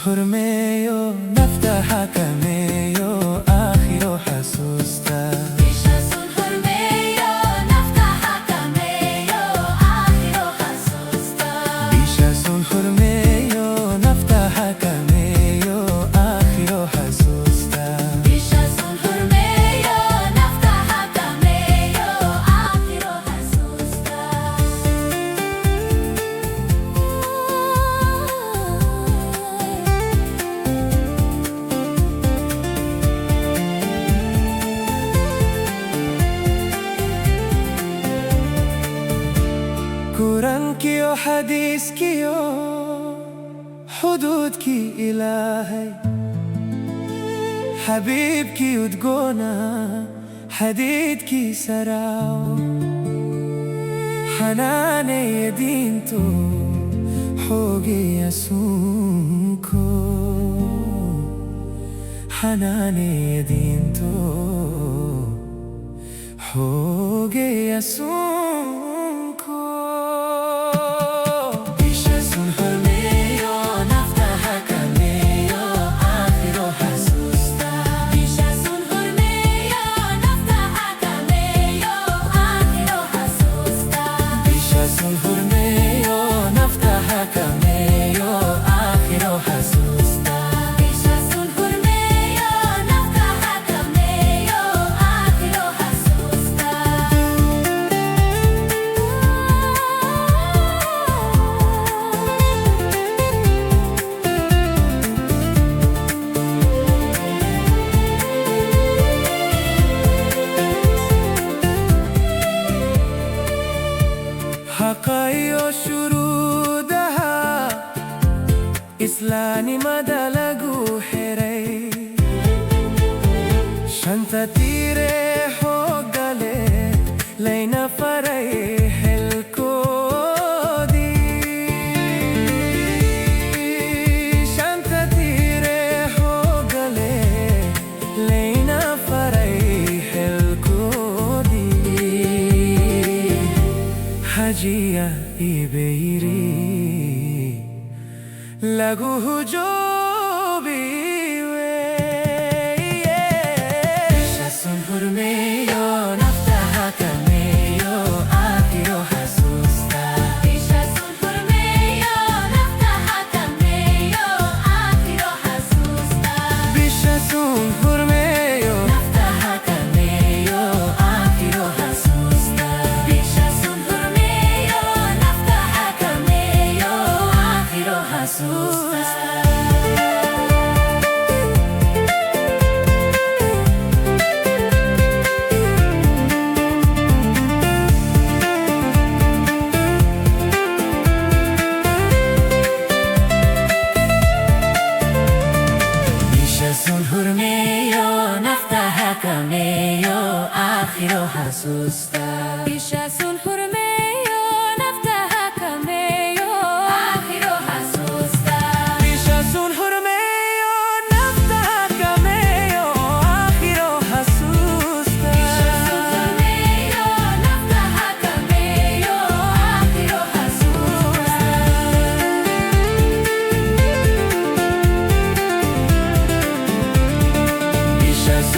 حرميو نفتح كميو آخر حسوستا بيشاس حرميو نفتح كميو آخر حسوستا بيشاس حرميو نفتح كميو آخر حسوستا بيشاس حرميو نفتح كميو آخر حسوستا قرآن كيو حديث كيو حدود كي إلهي حبيب كي ودقونا حديد كي سراو حناني يدينتو حوقي يسونكو حناني يدينتو حوقي يسونكو حقايو شرودها إسلاني مدلقو حري شنطة تيري حقالي لينا فريح الكودي شنطة تيري حقالي لينا فريح الكودي حاجية إبيري لغو جوبي بيشاس حرميو نفتح كميو آخر حسوستا بيشاس حرميو نفتح كميو آخر حسوستا بيشاس حرميو نفتح كميو آخر حسوستا بيشاس حرميو نفتح كميو آخر حسوستا حرميو نفتح كميو آخر حسوستا بيشاس حرميو نفتح كميو آخر حسوستا بيشاس حرميو نفتح كميو آخر حسوستا حرميو نفتح كميو آخر حسوستا بيشاس